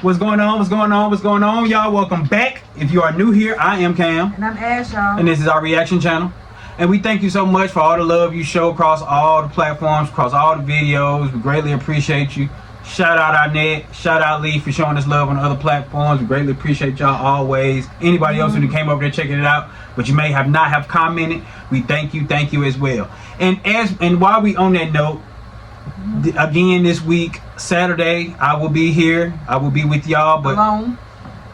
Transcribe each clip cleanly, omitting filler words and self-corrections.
What's going on? What's going on? What's going on? Y'all, welcome back. If you are new here, I am Cam. And I'm Ash, y'all. And this is our reaction channel. And we thank you so much for all the love you show across all the platforms, across all the videos. We greatly appreciate you. Shout out Arnett. Shout out Lee for showing us love on other platforms. We greatly appreciate y'all always. Anybody else who came over there checking it out, but you may have not have commented, we thank you as well. And while we on that note, again this week, Saturday, I will be here. I will be with y'all, but alone.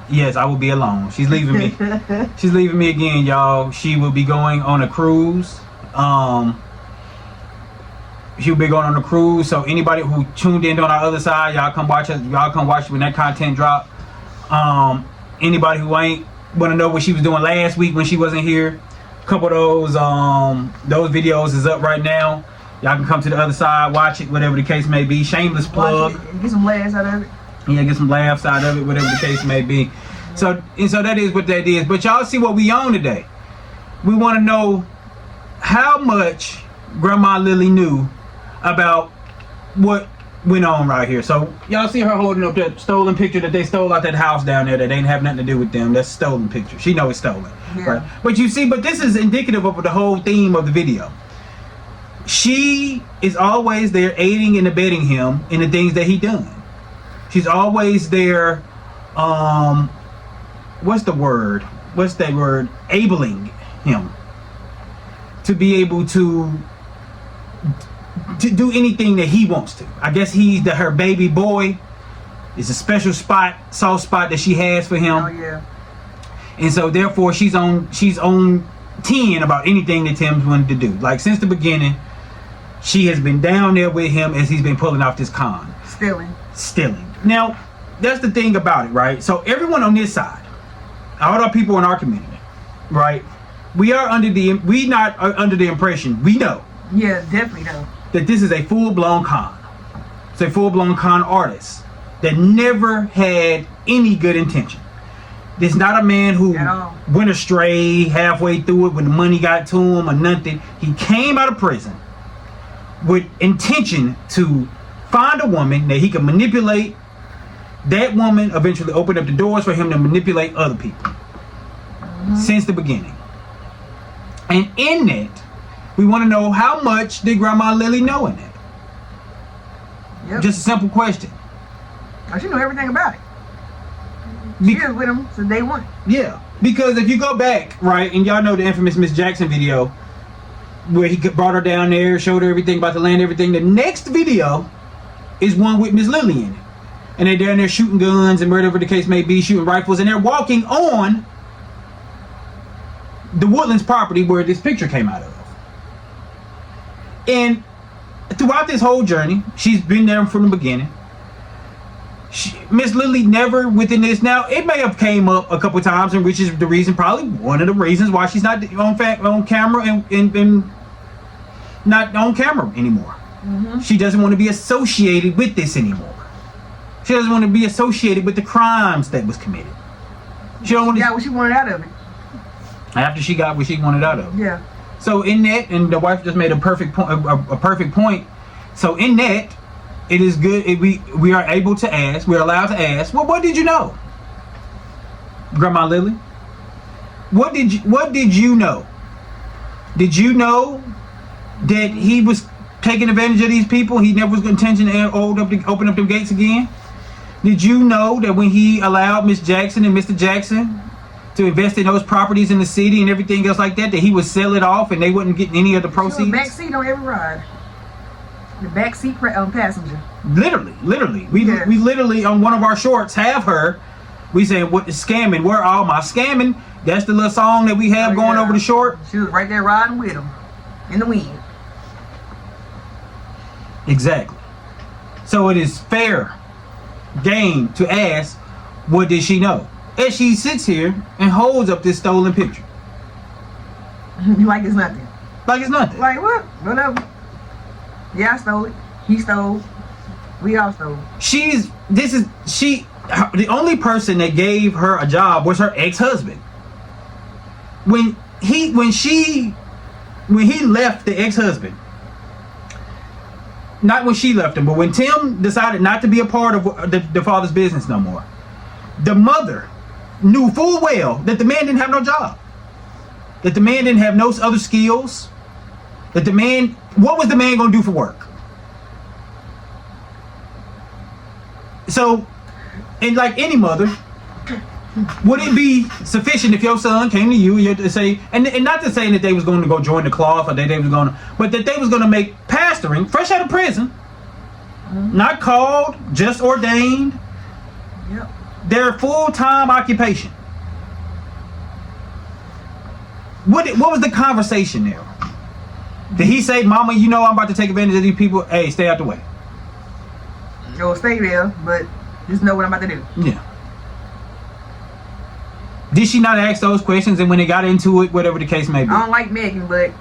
Yes, I will be alone. She's leaving me. She's leaving me again, y'all. She will be going on a cruise. She'll be going on a cruise. So anybody who tuned in on our other side, y'all come watch us. Y'all come watch when that content drop. Anybody who ain't want to know what she was doing last week when she wasn't here, a couple of those videos is up right now. Y'all can come to the other side, watch it, whatever the case may be. Shameless plug. Get some laughs out of it. Yeah, get some laughs out of it, whatever the case may be. So that is what that is. But y'all see what we on today. We want to know how much Grandma Lilly knew about what went on right here. So y'all see her holding up that stolen picture that they stole out that house down there that ain't have nothing to do with them. That's a stolen picture. She know it's stolen. Yeah. Right? But you see, but this is indicative of the whole theme of the video. She is always there aiding and abetting him in the things that he done. She's always there, what's that word? Abling him to be able to do anything that he wants to. I guess he's her baby boy. It's a special soft spot that she has for him. Oh yeah. And so therefore she's on 10 about anything that Tim's wanted to do. Like since the beginning, she has been down there with him as he's been pulling off this con. Stealing. Now, that's the thing about it, right? So everyone on this side, all our people in our community, right? We not under the impression, we know. Yeah, definitely know. That this is a full-blown con. It's a full-blown con artist that never had any good intention. This is not a man who went astray halfway through it when the money got to him or nothing. He came out of prison with intention to find a woman that he could manipulate. That woman eventually opened up the doors for him to manipulate other people since the beginning. And in that, we want to know how much did Grandma Lilly know in that? Yep. Just a simple question. She knew everything about it. She was with him since day one. Yeah, because if you go back, right, and y'all know the infamous Miss Jackson video where he brought her down there, showed her everything about the land, everything. The next video is one with Miss Lilly in it. And they're down there shooting guns and whatever the case may be, shooting rifles, and they're walking on the Woodlands property where this picture came out of. And throughout this whole journey, she's been there from the beginning. Miss Lilly never within this. Now, it may have came up a couple times, and which is the reason, probably one of the reasons why she's not on camera and not on camera anymore. She doesn't want to be associated with this anymore. She doesn't want to be associated with the crimes that was committed. She don't want to. Got what she wanted out of it. After she got what she wanted out of it. Yeah. So in that, and the wife just made a perfect point. A perfect point. So in that, it is good. We are able to ask. We're allowed to ask. Well, what did you know, Grandma Lilly? What did you know? Did you know that he was taking advantage of these people? He never was intention to open up them gates again. Did you know that when he allowed Miss Jackson and Mr. Jackson to invest in those properties in the city and everything else like that he would sell it off and they wouldn't get any of the proceeds? Back seat on every ride. The back seat passenger. Literally. We literally on one of our shorts have her. We say, what is scamming? Where all my scamming? That's the little song that we have going over the short. She was right there riding with him in the wind. Exactly. So it is fair game to ask, what did she know? As she sits here and holds up this stolen picture. Like it's nothing. Like it's nothing. Like what? Whatever. Yeah, I stole it. He stole. We all stole. The only person that gave her a job was her ex-husband. When he left the ex-husband, not when she left him, but when Tim decided not to be a part of the father's business no more, The mother knew full well that the man didn't have no job, that the man didn't have no other skills, that the man, what was the man going to do for work? So, and like any mother, would it be sufficient if your son came to you and say, and not to say that they was going to go join the cloth or that they was going to, but that they was going to make pastoring fresh out of prison, not called, just ordained, their full-time occupation? What was the conversation there? Did he say, "Mama, you know I'm about to take advantage of these people. Hey, stay out the way"? No, stay there, but just know what I'm about to do. Yeah. Did she not ask those questions, and when they got into it, whatever the case may be? I don't like Megan, but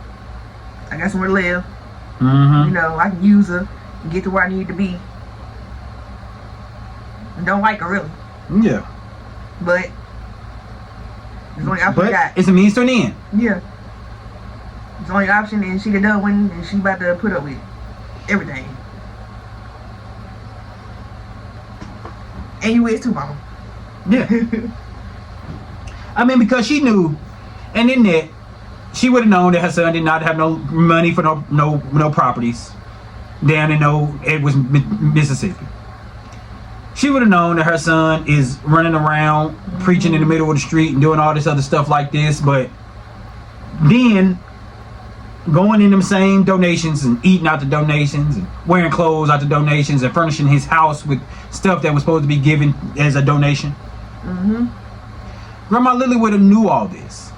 I got somewhere to live. Mm-hmm. You know, I can use her and get to where I need to be. I don't like her, really. Yeah. But it's the only option I got. It's a means to an end. Yeah. It's the only option, and she done one, and she about to put up with everything. And you is too, Mama. Yeah. I mean, because she knew, and in that, she would have known that her son did not have no money for no properties down in Mississippi. She would have known that her son is running around preaching in the middle of the street and doing all this other stuff like this, but then going in them same donations and eating out the donations and wearing clothes out the donations and furnishing his house with stuff that was supposed to be given as a donation. Mm-hmm. Grandma Lilly would have knew all this.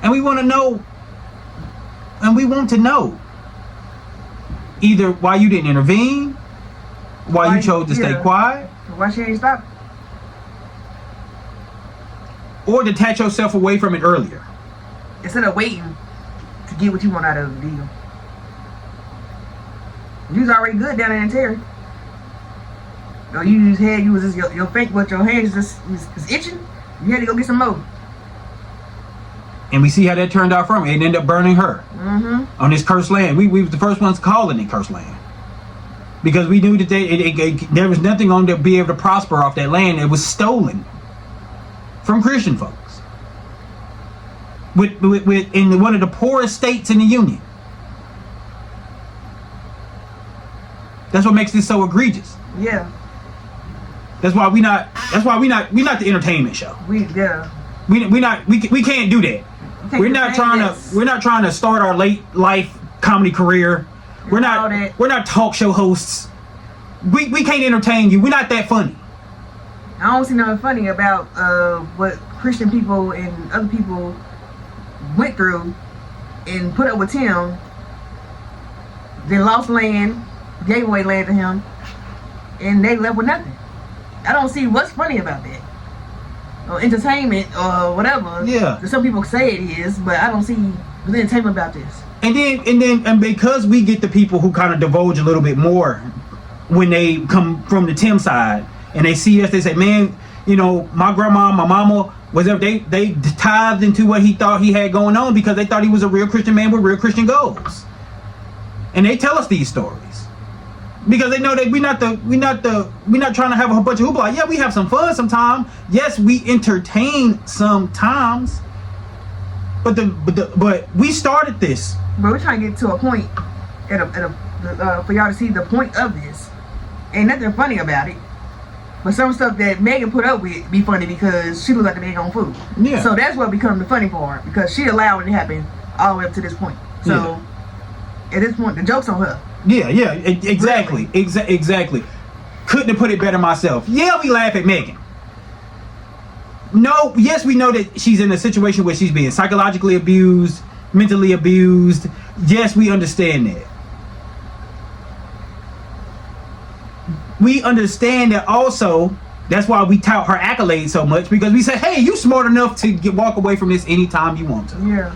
And we want to know, either why you didn't intervene, why you chose to stay quiet, why she ain't stopped, or detach yourself away from it earlier. Instead of waiting to get what you want out of the deal. You was already good down there in Terry. No, you just had, you was just your fake, but your hands just was itching. You had to go get some more. And we see how that turned out from it. It ended up burning her on this cursed land. We was the first ones calling it cursed land, because we knew that there was nothing on to be able to prosper off that land. It was stolen from Christian folks in one of the poorest states in the union. That's what makes this so egregious. Yeah. That's why we not the entertainment show. We can't do that. We're not trying to start our late life comedy career. We're not talk show hosts. We can't entertain you. We're not that funny. I don't see nothing funny about what Christian people and other people went through and put up with him. They lost land, gave away land to him, and they left with nothing. I don't see what's funny about that. Or entertainment or whatever. Yeah. Some people say it is, but I don't see the entertainment about this. And because we get the people who kind of divulge a little bit more when they come from the Tim side and they see us, they say, "Man, you know, my grandma, my mama was there." They tithed into what he thought he had going on because they thought he was a real Christian man with real Christian goals. And they tell us these stories because they know that we're not trying to have a bunch of hoopla. Yeah, we have some fun sometimes. Yes, we entertain sometimes. But we started this. But we're trying to get to a point for y'all to see the point of this. Ain't nothing funny about it. But some stuff that Megan put up with be funny because she looks like the man on food. Yeah. So that's what becomes the funny part, because she allowed it to happen all the way up to this point. So at this point, the joke's on her. Yeah, exactly. Really? Exactly. Couldn't have put it better myself. Yeah, we laugh at Megan. No, yes, we know that she's in a situation where she's being psychologically abused, mentally abused. Yes, we understand that. We understand that also. That's why we tout her accolades so much, because we say, "Hey, you smart enough to walk away from this anytime you want to." Yeah,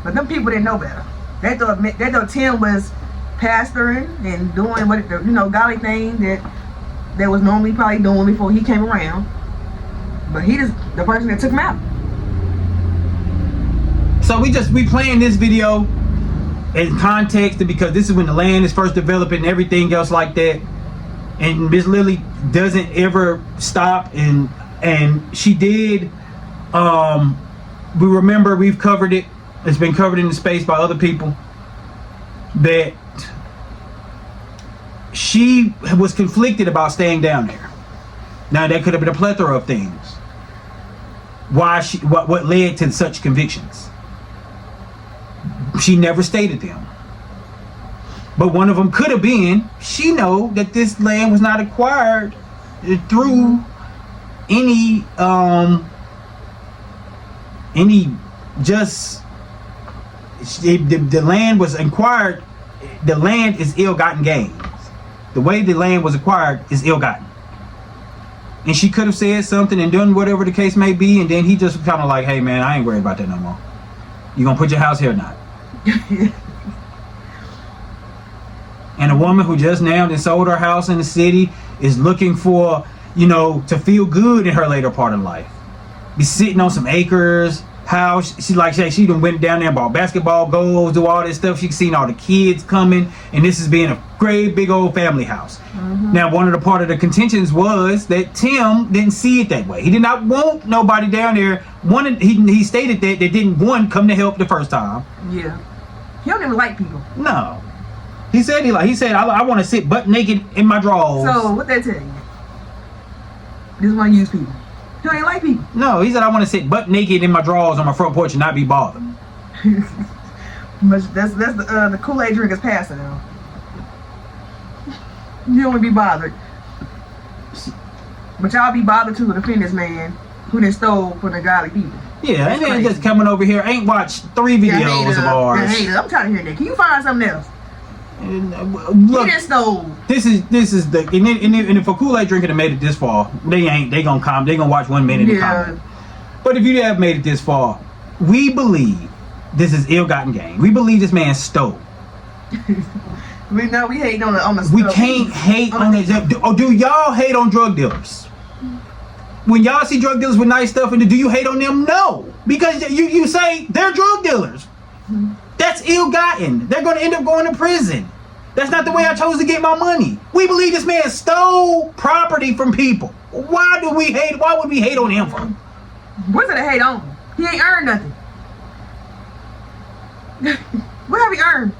but them people didn't know better. They thought Tim was pastoring and doing what godly thing that was normally probably doing before he came around. But he just the person that took him out. So we playing this video in context because this is when the land is first developing and everything else like that. And Miss Lilly doesn't ever stop and And she did. We remember we've covered it. It's been covered in the space by other people that she was conflicted about staying down there. Now, there could have been a plethora of things. What led to such convictions? She never stated them. But one of them could have been, she know that this land was not acquired through any just the land was acquired. The land is ill-gotten gains. The way the land was acquired is ill-gotten. And she could have said something and done whatever the case may be, and then he just kind of like, hey man, I ain't worried about that no more. You gonna put your house here or not? And a woman who just now and sold her house in the city is looking for, to feel good in her later part of life. Be sitting on some acres, house. She done went down there and bought basketball goals, do all this stuff. She seen all the kids coming, and this is being a great big old family house. Mm-hmm. Now, one of the part of the contentions was that Tim didn't see it that way. He did not want nobody down there. He stated that they didn't come to help the first time. Yeah, he don't even like people. No, he said I want to sit butt naked in my drawers. So what that tell you? Just want to use people. He don't even like people. No, he said I want to sit butt naked in my drawers on my front porch and not be bothered. But that's the Kool-Aid drinkers passing though. You don't want to be bothered. But y'all be bothered to defend this man who done stole from the godly people. Yeah, that's and then just coming over here, ain't watched 3 videos of ours. I'm trying to hear that. Can you find something else? Look, he done stole. This is the and if a Kool-Aid drinker that made it this far, they gonna watch 1 minute and comment. But if you have made it this far, we believe this is ill-gotten gain. We believe this man stole. We know we hate on the we can't hate on it. Oh, do y'all hate on drug dealers? When y'all see drug dealers with nice stuff, and do you hate on them? No, because you say they're drug dealers. That's ill-gotten. They're going to end up going to prison. That's not the way I chose to get my money. We believe this man stole property from people. Why would we hate on him for? What's it to hate on? He ain't earned nothing. What have he earned?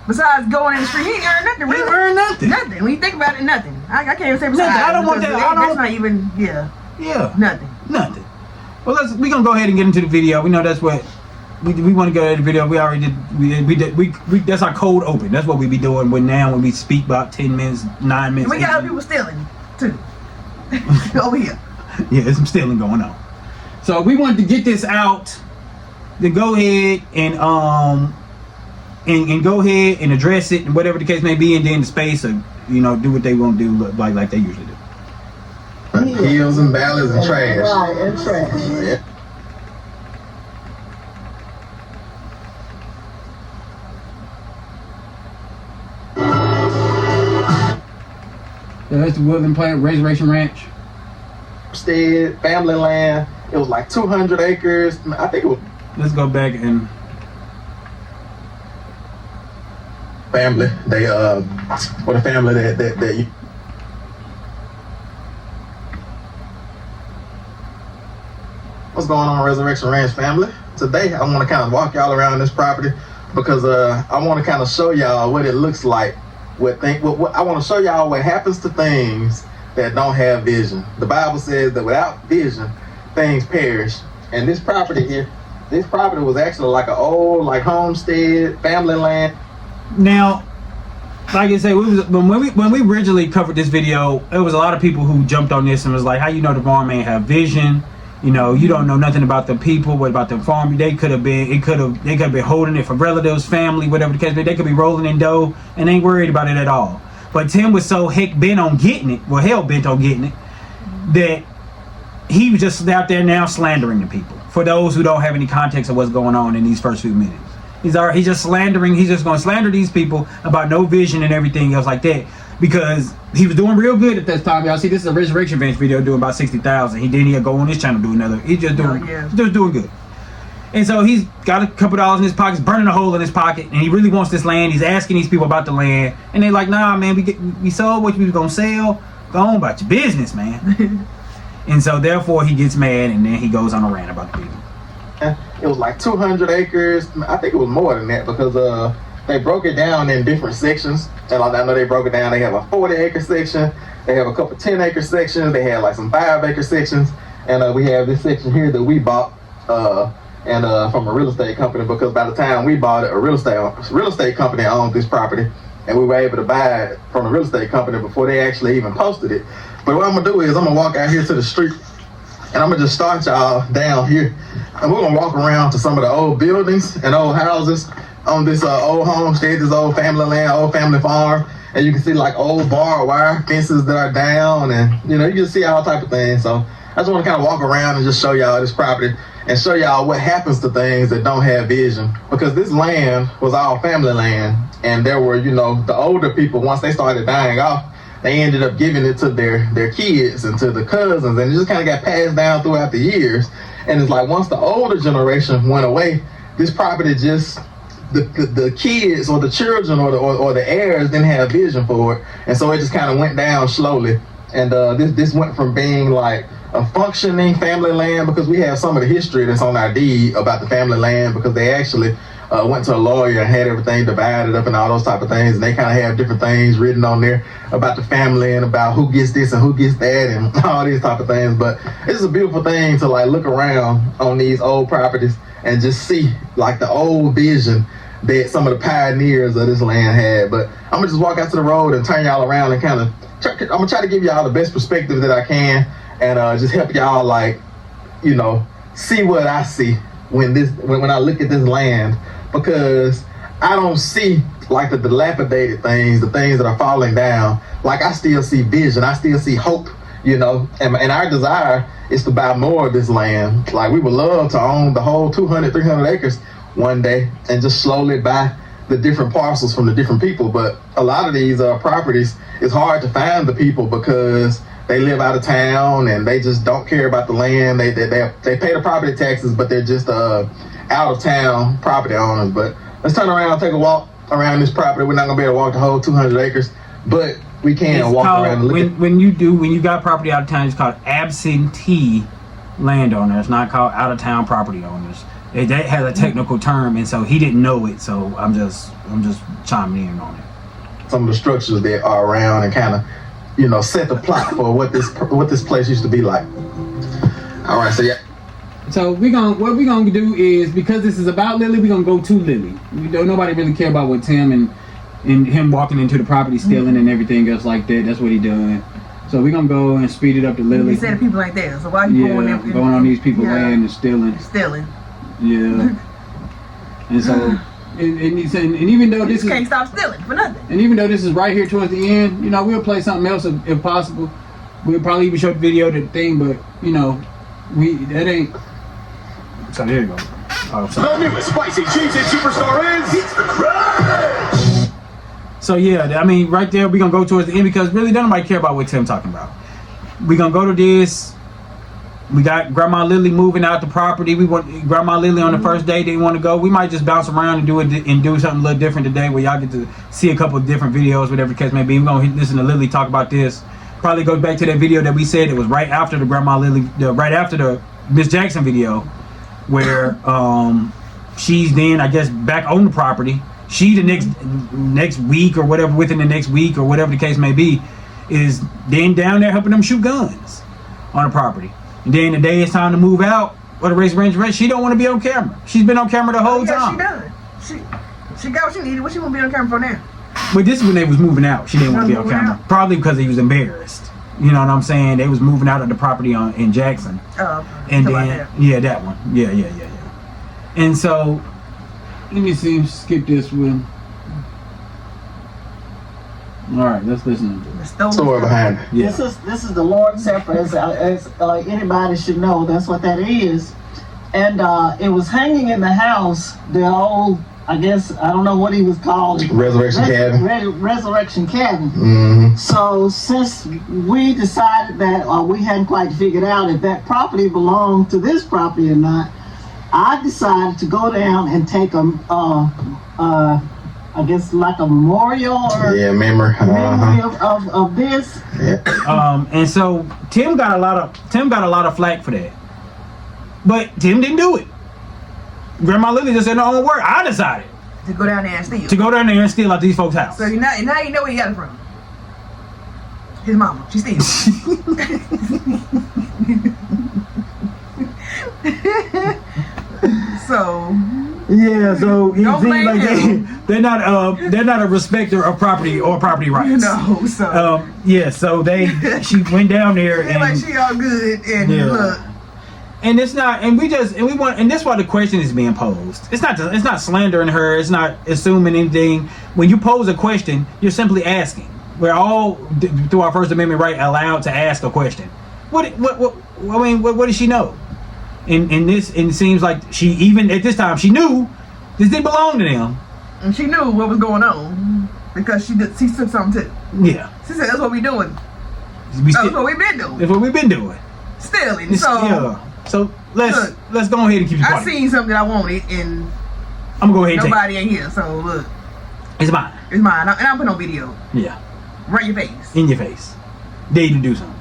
Besides going in the street, he ain't earned nothing. He ain't earned nothing. Nothing. When you think about it, nothing. I can't even say besides. Nothing. I don't want that. That's not even, yeah. Nothing. Well, we're gonna go ahead and get into the video. We know that's what we want to go into the video. We already did. We that's our cold open. That's what we be doing when we speak about 10 minutes, 9 minutes. And we got other people stealing too. Over here. Yeah, there's some stealing going on. So we wanted to get this out. Then go ahead and go ahead and address it and whatever the case may be, and then the space of do what they want to do like they usually do. Heels and ballads and trash. Right, and trash. Yeah. So that's the Woodland Plant Resurrection Ranch. Stead, family land. It was like 200 acres. I think it was. Let's go back and. Family. They what a family that you. What's going on, Resurrection Ranch family? Today I want to kind of walk y'all around this property because I want to kind of show y'all what it looks like. What I want to show y'all what happens to things that don't have vision. The Bible says that without vision, things perish. And this property here, this property was actually like an old homestead, family land. Now, like I say, when we originally covered this video, there was a lot of people who jumped on this and was like, "How you know the farm ain't have vision? You don't know nothing about the people. What about the farm? They could have been holding it for relatives, family, whatever the case. They could be rolling in dough and ain't worried about it at all." But Tim was so bent on getting it, that he was just out there now slandering the people. For those who don't have any context of what's going on in these first few minutes, he's just slandering. He's just going to slander these people about no vision and everything else like that. Because he was doing real good at that time. Y'all see, this is a Resurrection Ranch video doing about 60,000. He'll go on his channel do another. He's just doing good. And so he's got a couple dollars in his pockets, burning a hole in his pocket, and he really wants this land. He's asking these people about the land, and they're like, "Nah, man, we sold what we was gonna sell Go on about your business, man. And so therefore he gets mad, and then he goes on a rant about the people. It was like 200 acres. I think it was more than that because they broke it down in different sections. And I know they broke it down. They have a 40-acre section. They have a couple 10-acre sections. They had like some 5-acre sections. And we have this section here that we bought from a real estate company, because by the time we bought it, a real estate company owned this property, and we were able to buy it from a real estate company before they actually even posted it. But what I'm gonna do is I'm gonna walk out here to the street, and I'm gonna just start y'all down here, and we're gonna walk around to some of the old buildings and old houses on this old homestead, this old family land, old family farm. And you can see like old barbed wire fences that are down, and you can see all type of things. So I just want to kind of walk around and just show y'all this property and show y'all what happens to things that don't have vision. Because this land was all family land, and there were, the older people, once they started dying off, they ended up giving it to their kids and to the cousins, and it just kind of got passed down throughout the years. And it's like once the older generation went away, this property just, the kids or the children or the heirs didn't have vision for it, and so it just kind of went down slowly. And this went from being like a functioning family land, because we have some of the history that's on our deed about the family land, because they actually went to a lawyer and had everything divided up and all those type of things, and they kind of have different things written on there about the family and about who gets this and who gets that and all these type of things. But it's a beautiful thing to like look around on these old properties and just see like the old vision that some of the pioneers of this land had. But I'm gonna just walk out to the road and turn y'all around and kind of I'm gonna try to give y'all the best perspective that I can, and just help y'all like see what I see when I look at this land, because I don't see like the dilapidated things, the things that are falling down. Like I still see vision, I still see hope, and our desire is to buy more of this land. Like we would love to own the whole 200, 300 acres one day and just slowly buy the different parcels from the different people. But a lot of these properties, it's hard to find the people because they live out of town and they just don't care about the land. They pay the property taxes, but they're just out of town property owners. But let's turn around and take a walk around this property. We're not gonna be able to walk the whole 200 acres, but we can walk around and look at. When you got property out of town, it's called absentee landowner. It's not called out of town property owners. That has a technical term, and so he didn't know it. So I'm just chiming in on it. Some of the structures that are around and kind of, set the plot for what this place used to be like. All right, so yeah. So what we're gonna do is, because this is about Lilly, we're gonna go to Lilly. Nobody really care about what Tim and him walking into the property, stealing and everything else like that. That's what he done. So we're gonna go and speed it up to Lilly. You said people like that. So why you going on these people's land and stealing? Stealing. Yeah. And so, and even though this can't stop stealing for nothing. And even though this is right here towards the end, we'll play something else if possible. We'll probably even show the video, the thing, but that ain't. So there you go. The newest spicy cheesy superstar is It's the Crunch. So yeah, right there we're gonna go towards the end, because really don't nobody care about what Tim talking about. We're gonna go to this. We got Grandma Lilly moving out the property. We want Grandma Lilly on the first day didn't want to go. We might just bounce around and do something a little different today, where y'all get to see a couple of different videos, whatever the case may be. We're gonna listen to Lilly talk about this. Probably goes back to that video that we said it was right after the Grandma Lilly, right after the Miss Jackson video, where she's then I guess back on the property. She the next week or whatever, within the next week or whatever the case may be, is then down there helping them shoot guns on the property. And then the day it's time to move out, or the race range, she don't want to be on camera. She's been on camera the whole time. She done. She got what she needed. What she want to be on camera for now? But this is when they was moving out. She didn't want to be on camera. Probably because he was embarrassed. You know what I'm saying? They was moving out of the property in Jackson. Oh, and then that one. Yeah. And so, let me see. Skip this one. All right, let's listen to the story behind it. Yeah. This is the Lord's Supper, as anybody should know. That's what that is. And it was hanging in the house. The old, I don't know what he was called. Resurrection cabin. Resurrection cabin. Mm-hmm. So since we decided that, or we hadn't quite figured out if that property belonged to this property or not, I decided to go down and take I guess like a memorial or memory of this. Yeah. And so Tim got a lot of flack for that, but Tim didn't do it. Grandma Lilly just said her own word. I decided to go down there and steal. To go down there and steal out these folks' house. So now you know where he got it from. His mama. She steals. So yeah, so he don't seems like blame they're not a respecter of property or property rights. No, so yeah, so she went down there and like she all good and look. And it's not, and that's why the question is being posed. It's not slandering her. It's not assuming anything. When you pose a question, you're simply asking. We're all, through our First Amendment right, allowed to ask a question. What does she know? And it seems like she, even at this time, she knew this didn't belong to them. And she knew what was going on because she took something too. Yeah. She said, that's what we're doing. That's what we've been doing. That's what we've been doing. Stealing. So let's go ahead and keep it quiet. I seen something that I wanted and I'm gonna go ahead and nobody ain't here. So look. It's mine. It's mine. And I'm putting on video. Yeah. Right in your face. In your face. Dare you to do something.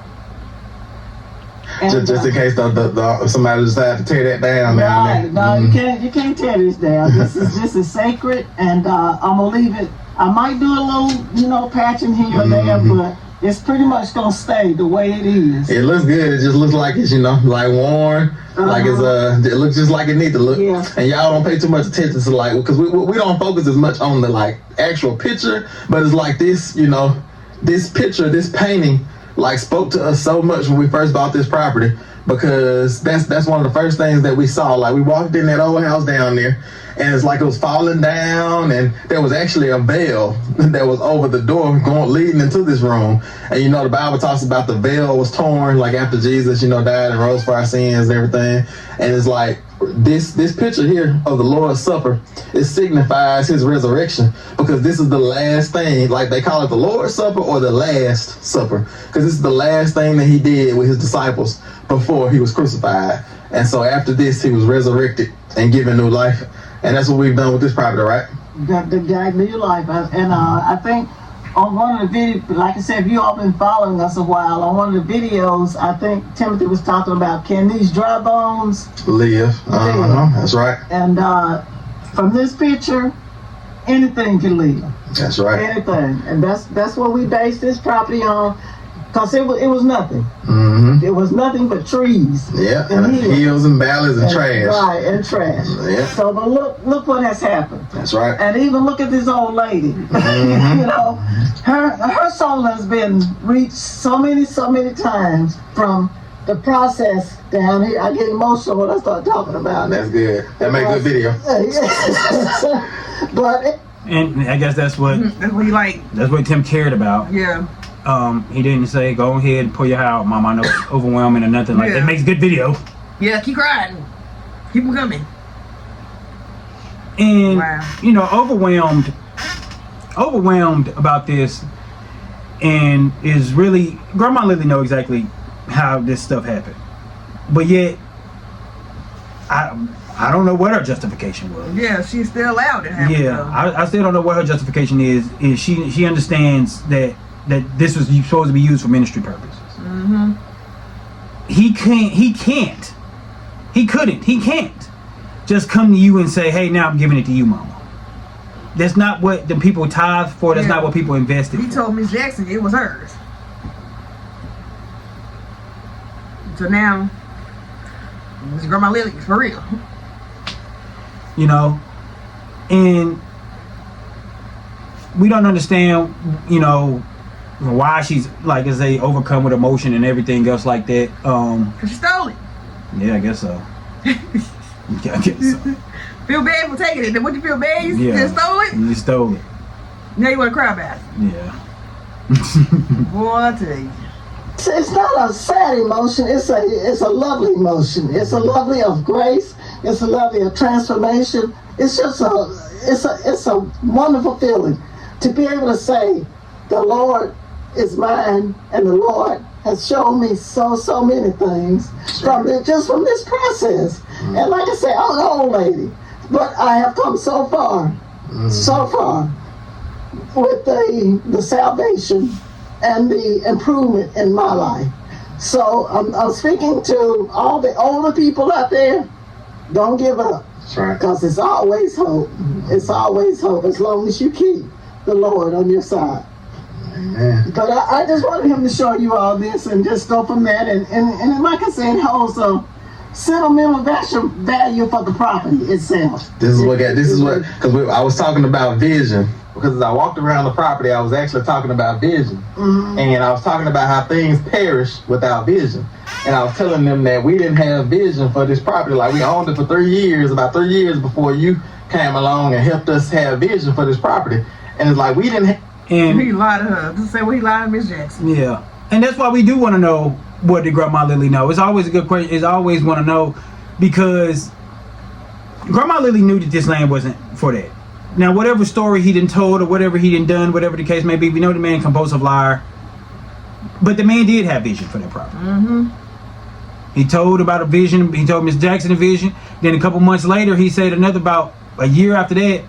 Just in case somebody decided to tear that down. Right. No, you can't tear this down. This is sacred, and I'm gonna leave it. I might do a little, patching here or there, but it's pretty much gonna stay the way it is. It looks good. It just looks like it's, like worn. Like it's it looks just like it needs to look. Yeah. And y'all don't pay too much attention to because we don't focus as much on the actual picture, but it's like this, this picture, this painting, spoke to us so much when we first bought this property, because that's one of the first things that we saw. We walked in that old house down there, and it's like it was falling down, and there was actually a veil that was over the door leading into this room. And the Bible talks about the veil was torn after Jesus died and rose for our sins and everything. And it's like this picture here of the Lord's Supper, it signifies his resurrection, because this is the last thing, they call it the Lord's Supper or the Last Supper, because this is the last thing that he did with his disciples before he was crucified. And so after this, he was resurrected and given new life. And that's what we've done with this property, right? The guy new life. And I think on one of the videos, like I said, if you all been following us a while, on one of the videos, I think Timothy was talking about, can these dry bones live? That's right. And from this picture, anything can live. That's right. Anything. And that's what we based this property on. Because it was nothing. Mm-hmm. It was nothing but trees. Yeah, and hills and valleys and trash. Right, and trash. Yeah. So but look what has happened. That's right. And even look at this old lady. Mm-hmm. Her soul has been reached so many times from the process down here. I get emotional when I start talking about it. That's good. That make good video. And I guess that's what you like. That's what Tim cared about. Yeah. He didn't say, go ahead and pull your hair out, Mom. I know it's overwhelming or nothing like that. It makes good video. Yeah, keep crying. Keep them coming. And, wow. overwhelmed about this, and is really, Grandma Lilly know exactly how this stuff happened. But yet, I don't know what her justification was. Yeah, she's still allowed it happen. Yeah, I still don't know what her justification is. She understands that this was supposed to be used for ministry purposes. Mm-hmm. He can't just come to you and say, hey, now I'm giving it to you, Mama. That's not what the people tithe for. That's not what people invested for. He told Miss Jackson it was hers. So now, Miss Grandma Lilly is for real. And we don't understand, why she's overcome with emotion and everything else like that. Cause she stole it. Yeah, I guess so. Feel bad for taking it. Then what you feel bad? You just stole it? You stole it. Now you want to cry about it? Yeah. Boy, I tell you. It's not a sad emotion. It's a lovely emotion. It's a lovely of grace. It's a lovely of transformation. It's just it's a wonderful feeling to be able to say, the Lord is mine, and the Lord has shown me so many things from this process. And like I say, I'm an old lady, but I have come so far, so far. with the salvation and the improvement in my life. So I'm speaking to all the older people out there. Don't give up. That's right. Because it's always hope. It's always hope as long as you keep the Lord on your side. Amen. But I just wanted him to show you all this and just go from that. And like I said, it holds a sentimental value for the property itself. Because I was talking about vision. Because as I walked around the property, I was actually talking about vision. Mm-hmm. And I was talking about how things perish without vision. And I was telling them that we didn't have vision for this property. Like, we owned it for 3 years, about 3 years before you came along and helped us have vision for this property. And it's like, we didn't And he lied to her. Just say what he lied to Miss Jackson. yeah, and that's why we do want to know, what did Grandma Lilly know? It's always a good question. It's always want to know, because Grandma Lilly knew that this land wasn't for that. Now, whatever story he done told or whatever he done done, whatever the case may be, we know the man compulsive liar. But the man did have vision for that property. Mm-hmm. He told about a vision. He told Miss Jackson a vision. Then a couple months later, he said another, about a year after that.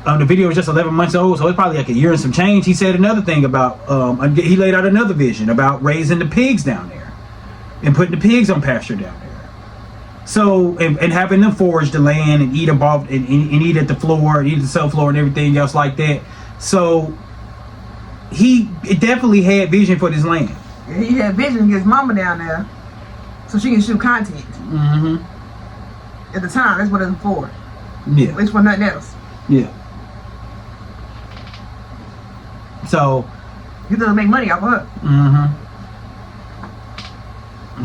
The video was just 11 months old, so it's probably like a year and some change. He said another thing about, he laid out another vision about raising the pigs down there and putting the pigs on pasture down there. So, and having them forage the land and eat above and eat at the floor and eat at the subfloor and everything else like that. So, he definitely had vision for this land. Yeah, he had vision to get his mama down there so she can shoot content. Mm-hmm. At the time, that's what it was for. Yeah. It's for nothing else. Yeah. So, He doesn't make money off of her. mm-hmm.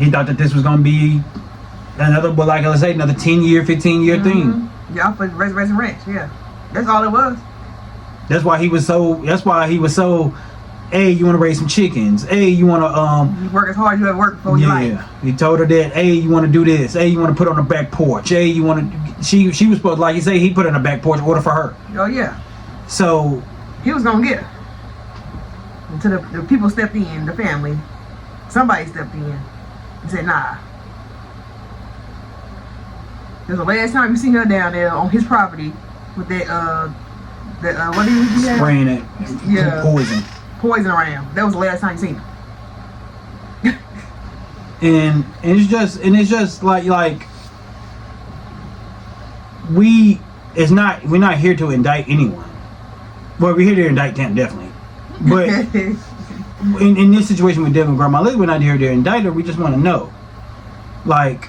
He thought that this was going to be another, but like I say, another 10-year, 15-year thing. Yeah, off of Resurrection Ranch. Yeah, that's all it was. That's why he was so, hey, you want to raise some chickens. Hey, you want to, You work as hard as you ever worked before your life. yeah. He told her that, hey, you want to do this. Hey, you want to put on the back porch. Hey, you want to, she was supposed, like you say, he put on the back porch order for her. Oh, yeah. So, He was going to get her. Until the people stepped in, the family. Somebody stepped in and said, nah. There's the last time you see her down there on his property with that, what did he have? spraying it, Yeah. poison. around. That was the last time you seen her. And it's just like we're not here to indict anyone. Well, we're here to indict him, definitely. But in this situation with Devin and Grandma Lilly, we're not here to indict her. We just want to know, like,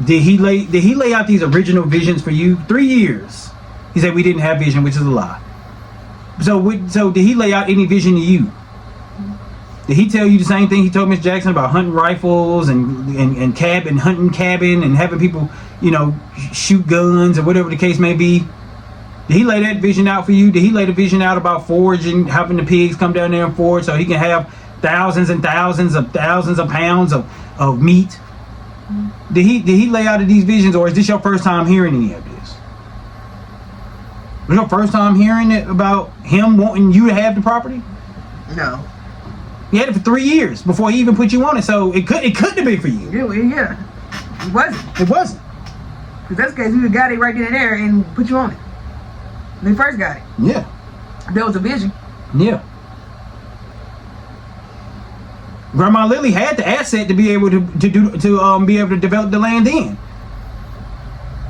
did he lay out these original visions for you? 3 years. He said we didn't have vision, which is a lie. So did he lay out any vision to you? Did he tell you the same thing he told Miss Jackson about hunting rifles and hunting cabin and having people, shoot guns or whatever the case may be? Did he lay that vision out for you? Did he lay the vision out about foraging, having the pigs come down there and forage so he can have thousands and thousands of pounds of meat? Did he lay out these visions, or is this your first time hearing any of this? Was your first time hearing it about him wanting you to have the property? No. He had it for 3 years before he even put you on it, so it couldn't have been for you. Yeah. It wasn't. It wasn't. Because that's because you got it right then and there and put you on it. When they first got it. Yeah. There was a vision. Yeah. Grandma Lilly had the asset to be able to be able to develop the land in.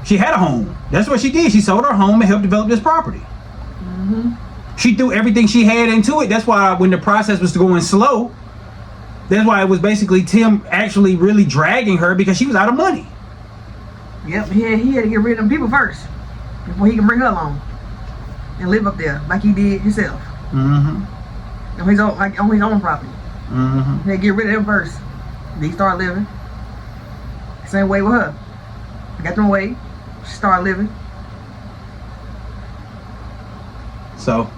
She had a home. That's what she did. She sold her home and helped develop this property. Mm-hmm. She threw everything she had into it. That's why when the process was going slow, that's why it was basically Tim actually really dragging her, because she was out of money. Yep, he had to get rid of them people first before he can bring her along and live up there like he did himself. Mm-hmm. On his own property. Mm-hmm. He had to get rid of them first. Then he started living. Same way with her. Got them away. She started living. So,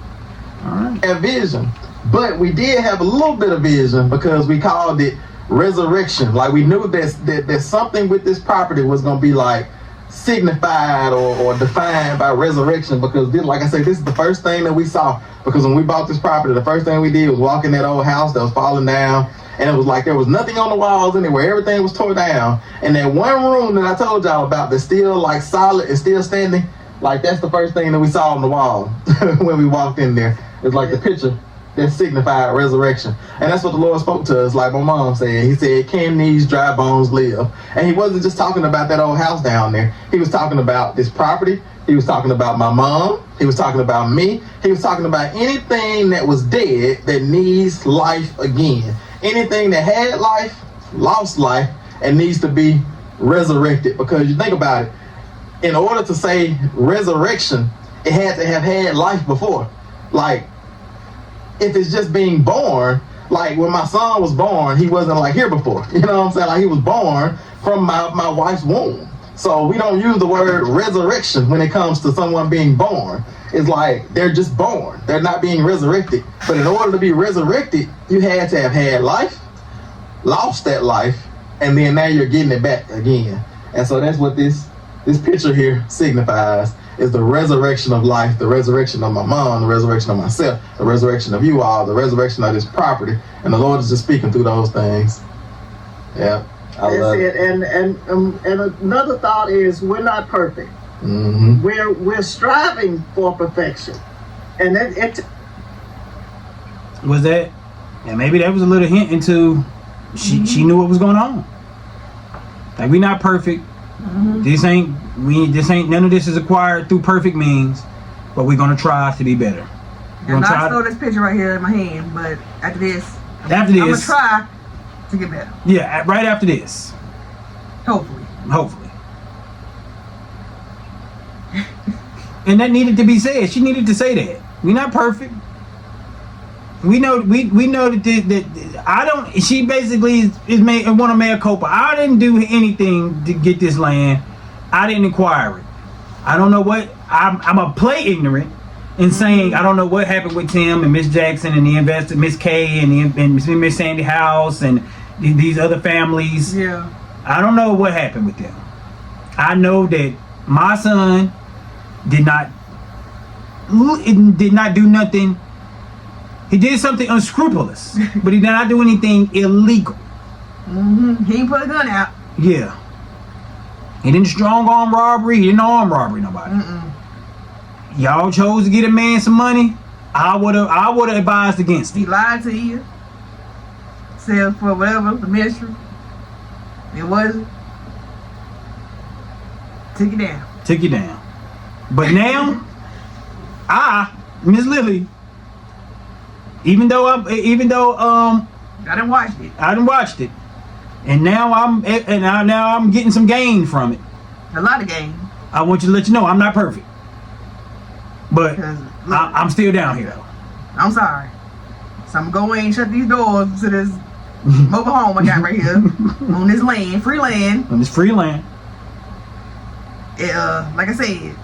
all right. have vision, but we did have a little bit of vision because we called it resurrection. Like, we knew that something with this property was going to be like signified or defined by resurrection, because this, like I said, this is the first thing that we saw. Because when we bought this property, the first thing we did was walk in that old house that was falling down, and it was like there was nothing on the walls anywhere. Everything was tore down, and that one room that I told y'all about that's still like solid and still standing, Like that's the first thing that we saw on the wall when we walked in there. It's like the picture that signified resurrection. And that's what the Lord spoke to us, like my mom said. He said, can these dry bones live? And he wasn't just talking about that old house down there. He was talking about this property. He was talking about my mom. He was talking about me. He was talking about anything that was dead that needs life again. Anything that had life, lost life, and needs to be resurrected. Because you think about it, in order to say resurrection, it had to have had life before. Like, if it's just being born, like when my son was born, he wasn't like here before. You know what I'm saying? Like he was born from my wife's womb. So we don't use the word resurrection when it comes to someone being born. It's like they're just born. They're not being resurrected. But in order to be resurrected, you had to have had life, lost that life, and then now you're getting it back again. And so that's what this picture here signifies. Is the resurrection of life, the resurrection of my mom, the resurrection of myself, the resurrection of you all, the resurrection of this property, and the Lord is just speaking through those things. Yeah, I love it. And another thought is we're not perfect. Mm-hmm. We're striving for perfection, and it Was that? And maybe that was a little hint into she knew what was going on. Like we not perfect. This ain't none of this is acquired through perfect means, but we're gonna try to be better. And I saw this picture right here in my hand, but after this, I'm gonna try to get better. Yeah, right after this. Hopefully. And that needed to be said. She needed to say that. We're not perfect. We know that I don't. She basically is want to mea culpa. I didn't do anything to get this land. I didn't acquire it. I don't know what. I'm a play ignorant in saying I don't know what happened with Tim and Miss Jackson and the investor, Miss Kay and Miss Sandy House and these other families. Yeah. I don't know what happened with them. I know that my son did not do nothing. He did something unscrupulous, but he did not do anything illegal. He didn't put a gun out. Yeah. He didn't strong arm robbery. He didn't arm robbery nobody. Y'all chose to get a man some money. I would have advised against it. He lied to you. Said for whatever the ministry. It wasn't. Took you down. But now, Miss Lilly. Even though I didn't watch it. I didn't watch it, and now I'm getting some gain from it. A lot of gain. I want you to let you know I'm not perfect, but I'm still down here though. I'm sorry. So I'm gonna go in and shut these doors to this mobile home I got right here on this land, free land. On this free land. Like I said,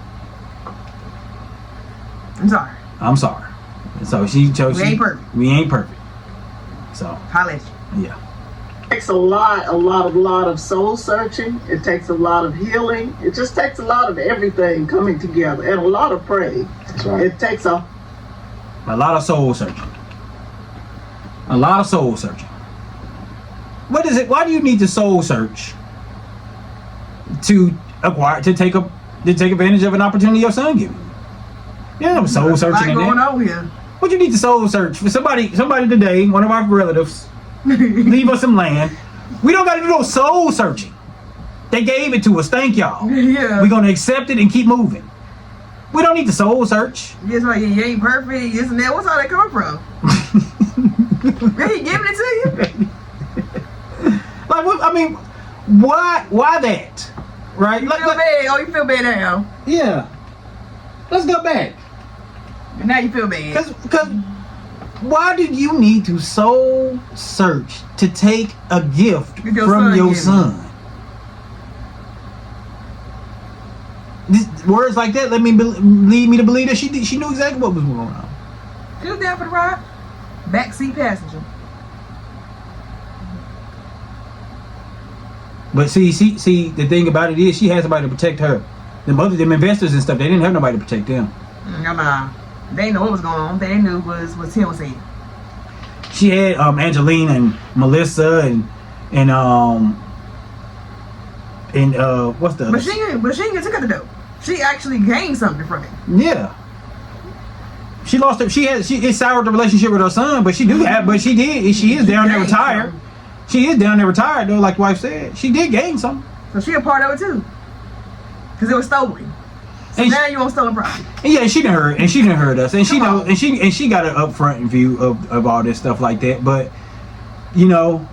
I'm sorry. So she chose. We ain't perfect. We ain't perfect. So holla at you. Yeah. It takes a lot of soul searching. It takes a lot of healing. It just takes a lot of everything coming together and a lot of praise. That's right. It takes a lot of soul searching. What is it? Why do you need to soul search to take advantage of an opportunity your son gave you? Yeah, I'm soul searching in going there. on here. What you need to soul search for? Somebody today, one of our relatives, leave us some land. We don't got to do no soul searching. They gave it to us. Thank y'all. Yeah. We're gonna accept it and keep moving. We don't need to soul search. Yes, like you ain't perfect. This and that. What's all that coming from? He giving it to you. Like, what? I mean, why that? Right? You feel bad. Oh, you feel bad now. Yeah. Let's go back. And now you feel bad. Because why do you need to soul search to take a gift from your son? Words like that lead me to believe that she knew exactly what was going on. She was down for the ride. Backseat passenger. But see, the thing about it is she has somebody to protect her. Them investors and stuff, they didn't have nobody to protect them. Nah. They didn't know what was going on. They knew was what Tim was saying. She had Angelina and Melissa and what's the other? But she took her to dope. She actually gained something from it. Yeah. She lost her. It soured the relationship with her son, but she is down there retired. Something. She is down there retired though, like the wife said. She did gain something. So she a part of it too. Cause it was stolen. So and now you on stolen property. And yeah, she didn't hurt, and she didn't hurt us, and Come on. she got an upfront view of all this stuff like that. But you know,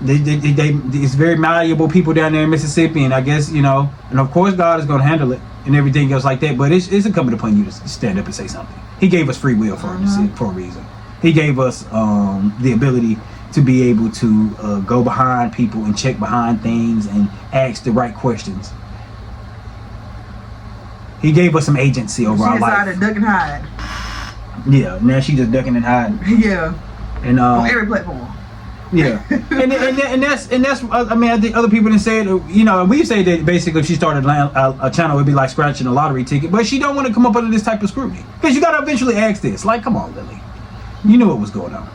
it's very malleable people down there in Mississippi, and I guess and of course God is going to handle it and everything else like that. But it's incumbent upon you to stand up and say something. He gave us free will for a reason. He gave us the ability to be able to go behind people and check behind things and ask the right questions. He gave us some agency over our life. She decided to duck and hide. Yeah, now she just ducking and hiding. Yeah. And on every platform. Yeah, and that's I mean, I think other people didn't say it. We say that basically if she started a channel, it'd be like scratching a lottery ticket. But she don't want to come up under this type of scrutiny because you got to eventually ask this. Like, come on, Lily, you knew what was going on.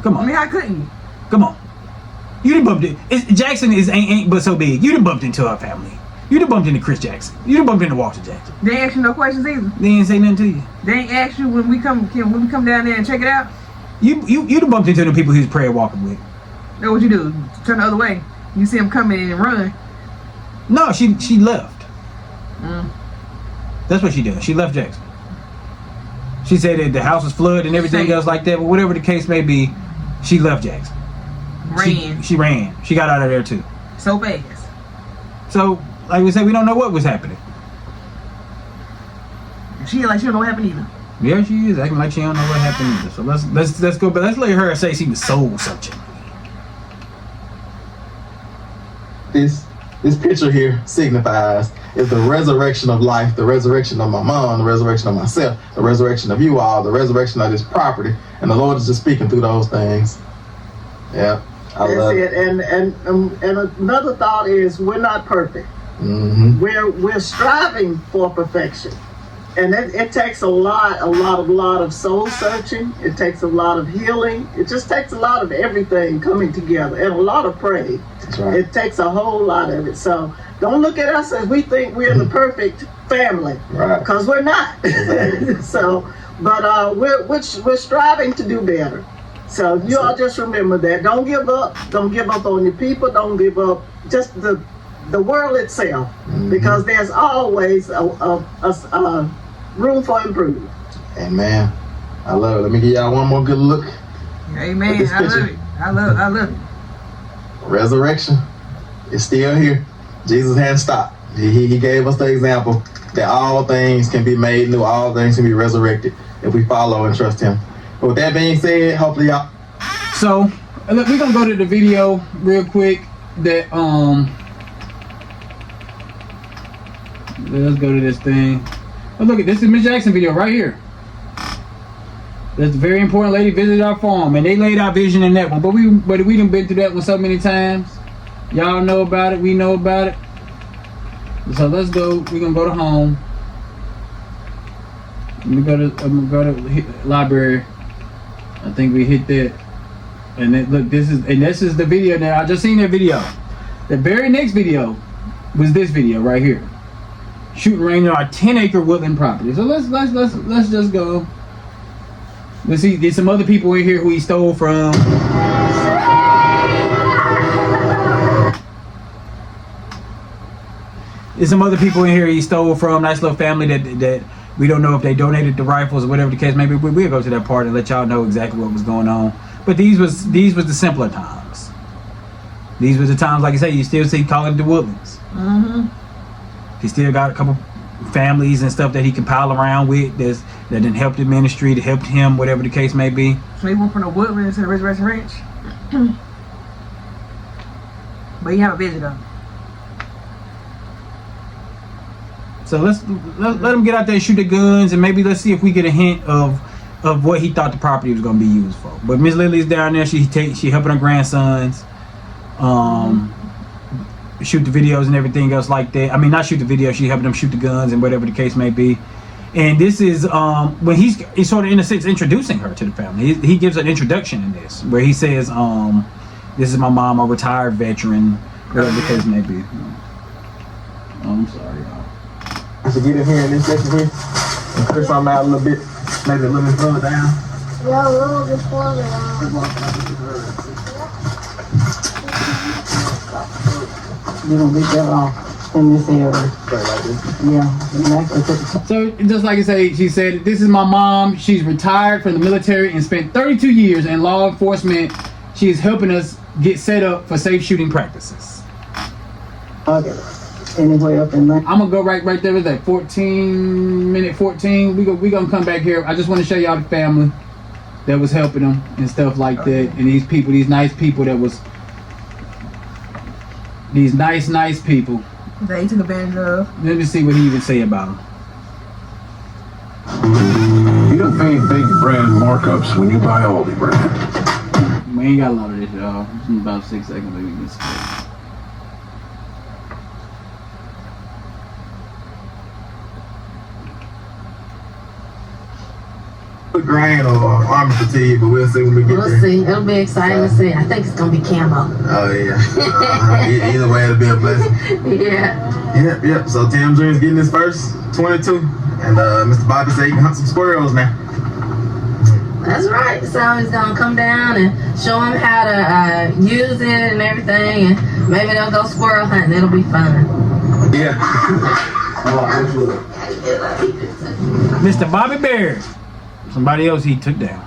Come on. I mean, how couldn't you? Come on. You done bumped it. Jackson is ain't but so big. You done bumped into her family. You done bumped into Chris Jackson. You done bumped into Walter Jackson. They ain't ask you no questions either. They ain't say nothing to you. They ain't ask you when we come down there and check it out. You done bumped into the people he was prayer walking with. That's what you do. Turn the other way. You see him coming and run. No, she left. That's what she did. She left Jackson. She said that the house was flooded and everything else like that, but whatever the case may be, she left Jackson. Ran. She ran. She got out of there too. So fast. So, like we said, we don't know what was happening. She don't know what happened either. Yeah, she is acting like she don't know what happened either. So let's go, but let's let her say she was soul searching. This picture here signifies is the resurrection of life, the resurrection of my mom, the resurrection of myself, the resurrection of you all, the resurrection of this property, and the Lord is just speaking through those things. Yeah, I love it. And another thought is we're not perfect. Mm-hmm. We're striving for perfection, and it takes a lot of soul searching. It takes a lot of healing. It just takes a lot of everything coming together, and a lot of prayer. That's right. It takes a whole lot of it. So don't look at us as we think we're the perfect family, Right. because we're not. Exactly. So, but we're striving to do better. So you all just remember that. Don't give up. Don't give up on your people. Don't give up just the world itself, because there's always a room for improvement. Amen. I love it. Let me give y'all one more good look. Amen. This I love picture. it. I love it. Resurrection is still here. Jesus hadn't stopped. He gave us the example that all things can be made new, all things can be resurrected if we follow and trust him. But with that being said, hopefully y'all. So we're gonna go to the video real quick. That let's go to this thing. Oh, look at this is Miss Jackson video right here. That's a very important lady visited our farm, and they laid out vision in that one. But we done been through that one so many times. Y'all know about it. We know about it. So let's go. We're gonna go to home. I'm gonna go to the library. I think we hit that. And then look, this is the video now. I just seen that video. The very next video was this video right here. Shooting range on our 10-acre woodland property. So let's just go. Let's see. There's some other people in here who he stole from. There's some other people in here he stole from. Nice little family that we don't know if they donated the rifles or whatever the case. Maybe we'll go to that part and let y'all know exactly what was going on. But these was the simpler times. These was the times, like I say, you still see calling the Woodlands. He still got a couple families and stuff that he can pile around with that didn't help the ministry, that helped him, whatever the case may be. So he went from the Woodlands to the Resurrection Ranch. But he have a visitor. So let him get out there and shoot the guns, and maybe let's see if we get a hint of what he thought the property was going to be used for. But Miss Lily's down there. She helping her grandsons shoot the videos and everything else like that. I mean, not shoot the video. She helping them shoot the guns and whatever the case may be. And this is when he's sort of in a sense introducing her to the family. He gives an introduction in this where he says, "This is my mom, a retired veteran, whatever the case may be." Oh, I'm sorry, y'all. I should get in here in this section here and clear something out a little bit, maybe a little bit further down. Yeah, a little bit further down. You don't get that off in this area. Right like this. Yeah, and actually put the So just like I say, she said, this is my mom. She's retired from the military and spent 32 years in law enforcement. She is helping us get set up for safe shooting practices. okay. Anywhere up in there. I'm gonna go right there with that 14. We gonna come back here. I just want to show y'all the family that was helping them and stuff like that, and these people, these nice people that was, these nice people. They took advantage of. Let me see what he even say about them. You don't pay big brand markups when you buy Aldi brand. We ain't got a lot of this, y'all. It's in about 6 seconds, maybe we can skip. Grain or army fatigue, but we'll see when we get We'll there. see. It'll be exciting to see. I think it's gonna be camo. Oh yeah. Either way, it'll be a blessing. Yeah. Yep. So Tim Jr.'s getting his first 22, and Mr. Bobby said he can hunt some squirrels now. That's right. So he's gonna come down and show him how to use it and everything, and maybe they'll go squirrel hunting. It'll be fun. Yeah. Mr. Bobby Bear. Somebody else he took down.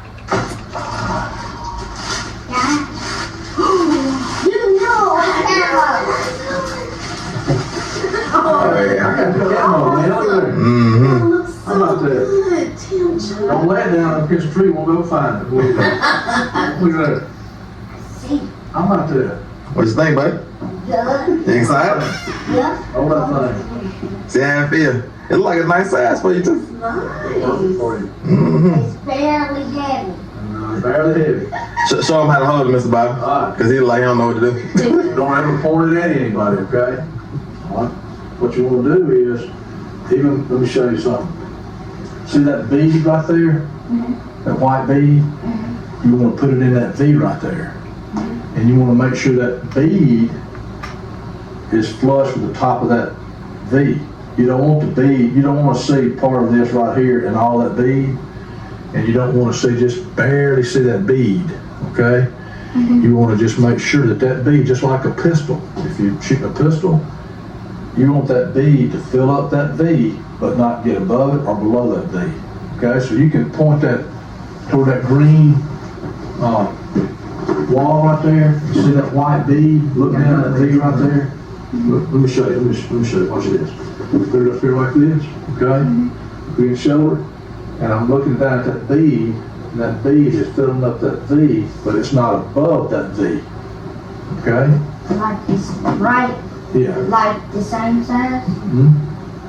Mm-hmm. I'm about to. Don't lay it down up against a tree. We'll go find it. Look at that. I'm about to. What you think, buddy? You excited? Hold that thing. See how I feel? It look like a nice size for you too. Perfect for you. Mm-hmm. Barely heavy. Barely heavy. Show him how to hold it, Mr. Bobby. Alright. Cause he like he don't know what to do. Don't ever point it at anybody, okay? All right. What you want to do is, even, let me show you something. See that bead right there? That white bead? You want to put it in that V right there. And you want to make sure that bead is flush with the top of that V. You don't want the bead, you don't want to see part of this right here and all that bead. And you don't want to see, just barely see that bead, okay? You want to just make sure that that bead, just like a pistol, if you're shooting a pistol, you want that bead to fill up that V, but not get above it or below that V, okay? So you can point that toward that green wall right there. You see that white bead? Look down at that V right there. Look, let me show you. Let me show you. Watch this. Put it up here like this, okay? Put your shoulder, and I'm looking down at that bead, and that bead is filling up that V, but it's not above that V, okay? Like this, right? Yeah. Like the same size?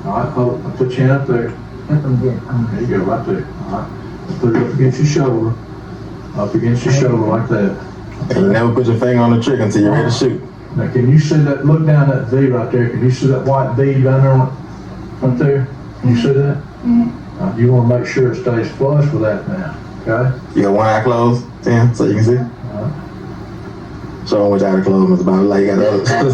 All right, hold. I'll put your hand up there. There you go, right there. All right. Put it up against your shoulder. Up against your shoulder like that. And you never put your finger on the trigger until you're ready to shoot. Now, can you see that? Look down that V right there. Can you see that white bead down there, right there? Can you see that? You want to make sure it stays flush with that now, okay? You got one eye closed, Tim, so you can see. Show him which eye to close, Mr. Bobby. Like you got the other.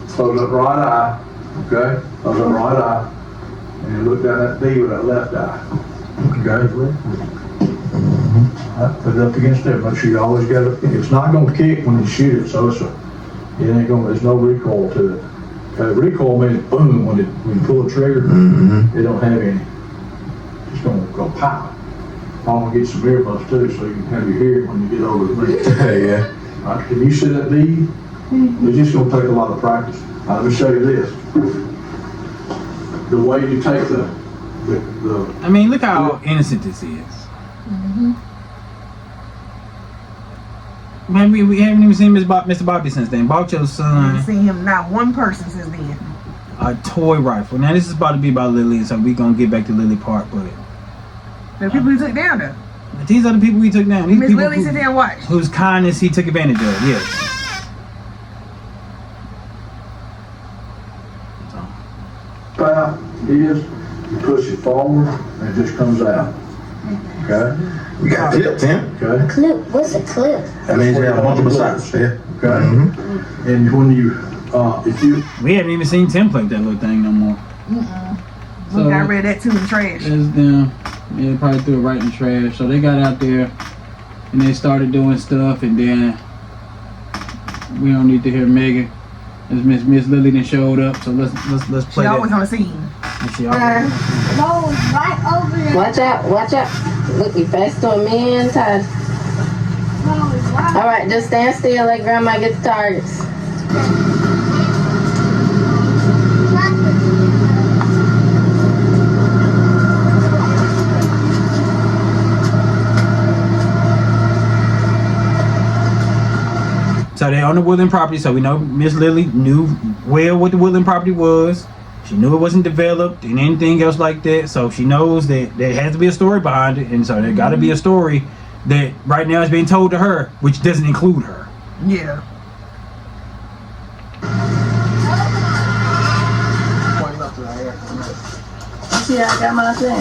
Close that right eye, okay? Close that right eye. And you look down that V with that left eye, okay? Put it up against there. Make sure you always got it. It's not going to kick when you shoot it, so it ain't going. There's no recoil to it. Okay, recoil means boom when you pull the trigger. It don't have any. It's going to go pop. I'm gonna get some earbuds too, so you can have your hearing when you get over the bead. Yeah. All right, can you see that bead? It's just gonna take a lot of practice. Let me show you this. The way you take the I mean, look how innocent this is. Man, we haven't even seen Mr. Bobby since then. Bought your I son haven't seen him, not one person since then. a toy rifle. Now this is about to be about Lilly, so we gonna get back to Lilly Park, but The people he took down though. these are the people we took down. These Miss people Lilly sit there and watch. whose kindness he took advantage of. Yes. spout is, you push it forward and it just comes out. Okay? You got a clip, Tim. Okay? Clip? What's a clip? That means you have multiple shots. Yeah. Okay? And when you If you, We haven't even seen Tim play that little thing no more. We got rid of that too in the trash. It's them. Yeah, they probably threw it right in the trash. So they got out there and they started doing stuff, and then we don't need to hear Megan. As Miss Lilly then showed up, so let's play She always that. on the scene. Let's see, always. Right over there. Watch out. Look, you face to a man, Todd. All right, just stand still, let grandma get the targets. So they're on the Woodland property, so we know Miss Lilly knew well what the Woodland property was. She knew it wasn't developed and anything else like that, so she knows that there has to be a story behind it, and so there got to be a story that right now is being told to her, which doesn't include her. Yeah. See, I got my thing.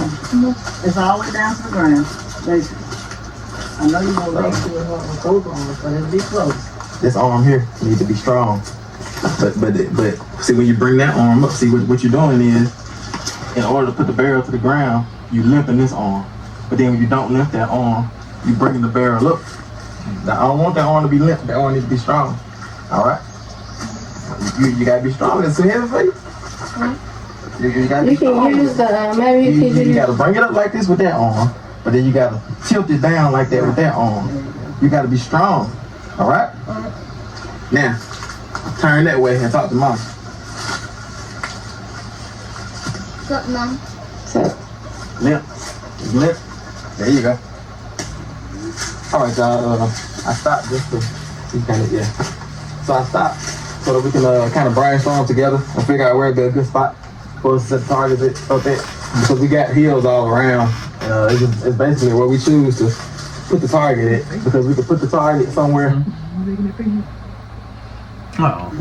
It's all the way down to the ground, basically. I know you won't make sure it's both arms, but it'll be close. This arm here needs to be strong. But see, when you bring that arm up, see what you're doing is, in order to put the barrel to the ground, you limping this arm. But then when you don't lift that arm, you bringing the barrel up. Now I don't want that arm to be limp. That arm needs to be strong. All right. You gotta be strong. It's too heavy for you. You gotta be You strong. can use the, maybe you can You use. gotta bring it up like this with that arm, but then you gotta tilt it down like that with that arm. You gotta be strong. All right. Now, turn that way and talk to mom. Good, Mom. Limp. Limp. There you go. All right, y'all. I stopped just to see kind of, yeah. So I stopped so that we can kind of brainstorm together and figure out where would be a good spot for us to set targets up at. Because we got hills all around. It's basically where we choose to put the target at. Because we could put the target somewhere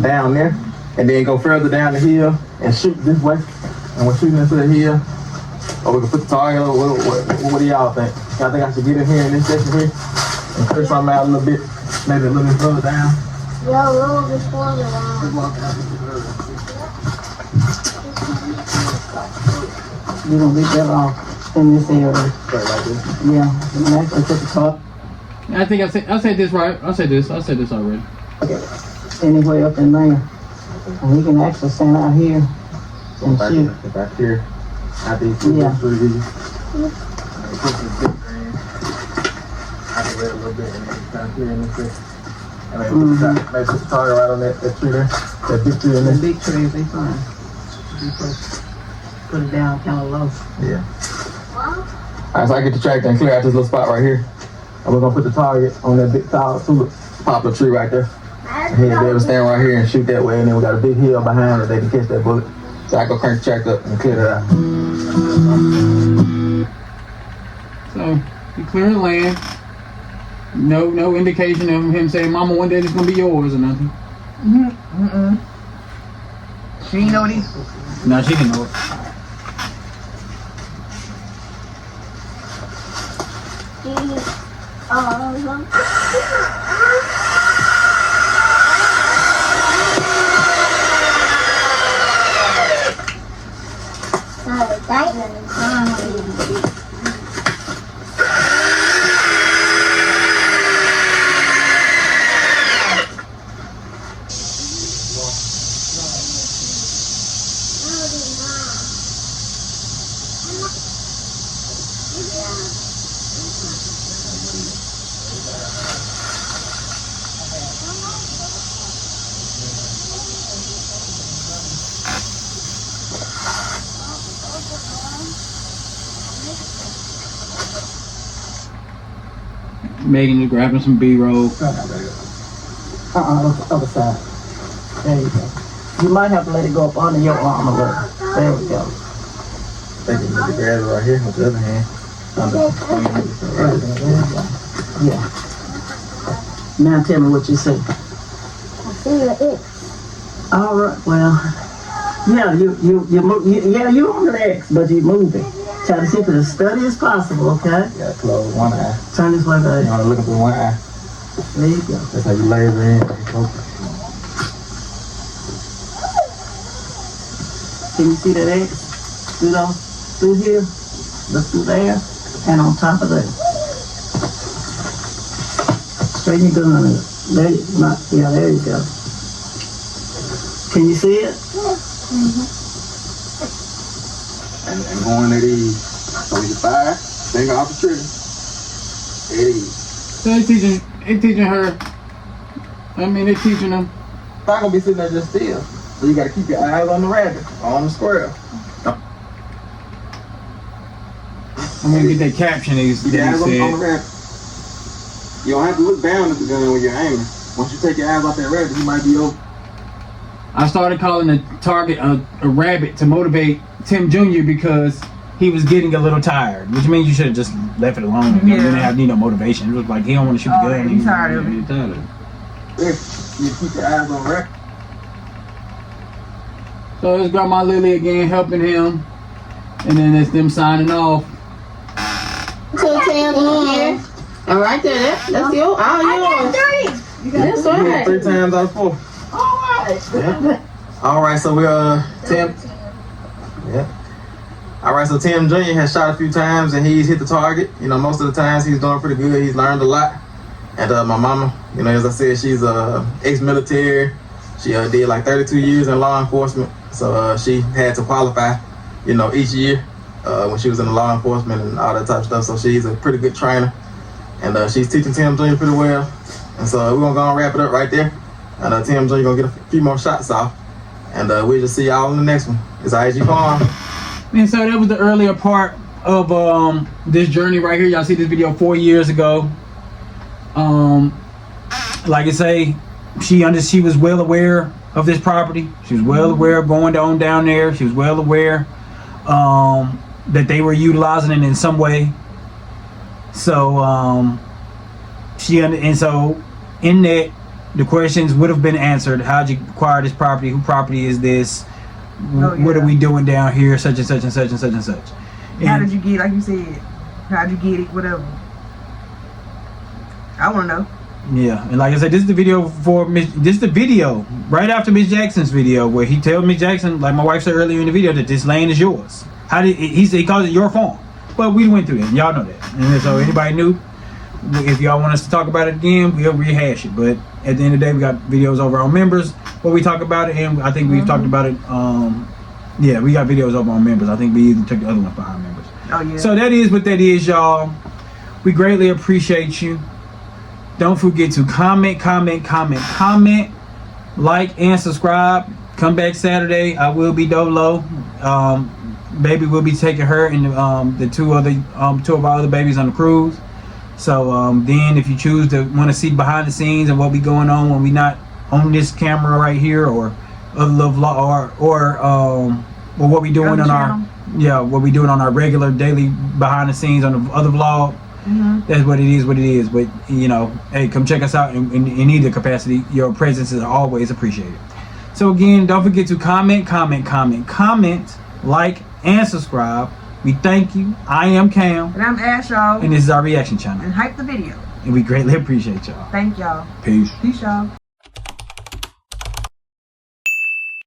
down there and then go further down the hill and shoot this way. And we're shooting into the hill. Or we can put the target over. What do y'all think? Y'all think I should get in here in this section here and clear something out a little bit, maybe a little bit further down? Yeah, a little bit further down. You're gonna be better off in this area. Right like this. Yeah, and actually put the top I think I said this right. I said this already. anywhere up in there. And we can actually stand out here and shoot. Back here. After you put Yeah. this through these. I can wait a little bit and then down here in this bit. And then maybe put the target right on that tree there. That big tree in The there. big trees, they fine. You put it down kind of low. Yeah. Alright, so I get the tractor and clear out this little spot right here. And we're gonna put the target on that big tall tulip poplar tree right there. And he'll be able to stand right here and shoot that way, and then we got a big hill behind it that can catch that bullet. So I go crank the tractor up and clear that out. So he clearing the land. No indication of him saying, "Mama, one day it's gonna be yours" or nothing. She ain't know what he. No, she can know it. Megan is grabbing some B-roll. Other side. There you go. You might have to let it go up under your arm a little. There we go. Take it with the grab right here with the other hand. Right there, there you go. Yeah. Now tell me what you see. I see the X. All right. Well, yeah, you move. Yeah, you on the X, but you moving. Try to see if it's as steady as possible. Okay. You gotta close one eye. Turn this way, You baby. wanna look through one eye. There you go. That's how you laser in. Focus. Can you see that X? Through here, look through there, and on top of that. Straighten your gun up. There you go. Can you see it? And going at ease. So we can fire, finger off the trigger. At ease. So they teaching her. I mean, they teaching them. It's not gonna be sitting there just still. So you gotta keep your eyes on the rabbit, on the squirrel. I'm gonna get that caption that Keep your he eyes on the said. rabbit. You don't have to look down at the gun when you're aiming. Once you take your eyes off that rabbit, you might be over. I started calling the target a rabbit to motivate Tim Jr. because he was getting a little tired, which means you should have just left it alone. Yeah. You didn't need no motivation. It was like he don't want to shoot the gun. He's tired of it. He's tired of it. You keep your eyes on the rabbit. So it's Grandma Lily again helping him, and then it's them signing off. So Tam here. And right there, that's your, all yours. That's You right. hit 3 times out of 4. Yeah. All right, so we Tim. Yeah. All right, so Tim Jr. has shot a few times and he's hit the target. You know, most of the times he's doing pretty good. He's learned a lot. And my mama, you know, as I said, she's ex-military. She did like 32 years in law enforcement. So she had to qualify, you know, each year when she was in the law enforcement and all that type of stuff. So she's a pretty good trainer. And she's teaching Tim Jr. pretty well. And so we're gonna go and wrap it up right there. And Tim Jr. gonna get a few more shots off. And we'll just see y'all in the next one. It's IAG Farm. And so that was the earlier part of this journey right here. Y'all see this video 4 years ago. Like I say, she was well aware of this property. She was well aware of going on down there. She was well aware that they were utilizing it in some way. So so in that, the questions would have been answered. How'd you acquire this property? Who property is this? What are we doing down here? Such and such and such and such and such. How did you get, like you said, how'd you get it, whatever. I want to know. Yeah, and like I said, this is the video right after Miss Jackson's video where he tells Miss Jackson, like my wife said earlier in the video, that this land is yours. He calls it your farm. But we went through that, y'all know that. And so anybody new, if y'all want us to talk about it again, we'll rehash it. But at the end of the day, we got videos over on members where we talk about it, and I think we've talked about it. Yeah, we got videos over on members. I think we even took the other one behind members. Oh yeah. So that is what that is, y'all. We greatly appreciate you. Don't forget to comment, like, and subscribe. Come back Saturday. I will be dolo. Baby will be taking her and the two of our other babies on the cruise. So then if you choose to want to see behind the scenes and what be going on when we not on this camera right here or other little vlog or what we doing on our what we doing on our regular daily behind the scenes on the other vlog. That's what it is. But you know, hey, come check us out in either capacity. Your presence is always appreciated. So again, don't forget to comment, like, and subscribe. We thank you. I am Cam. And I'm Ash, y'all. And this is our reaction channel. And hype the video. And we greatly appreciate y'all. Thank y'all. Peace. Peace, y'all.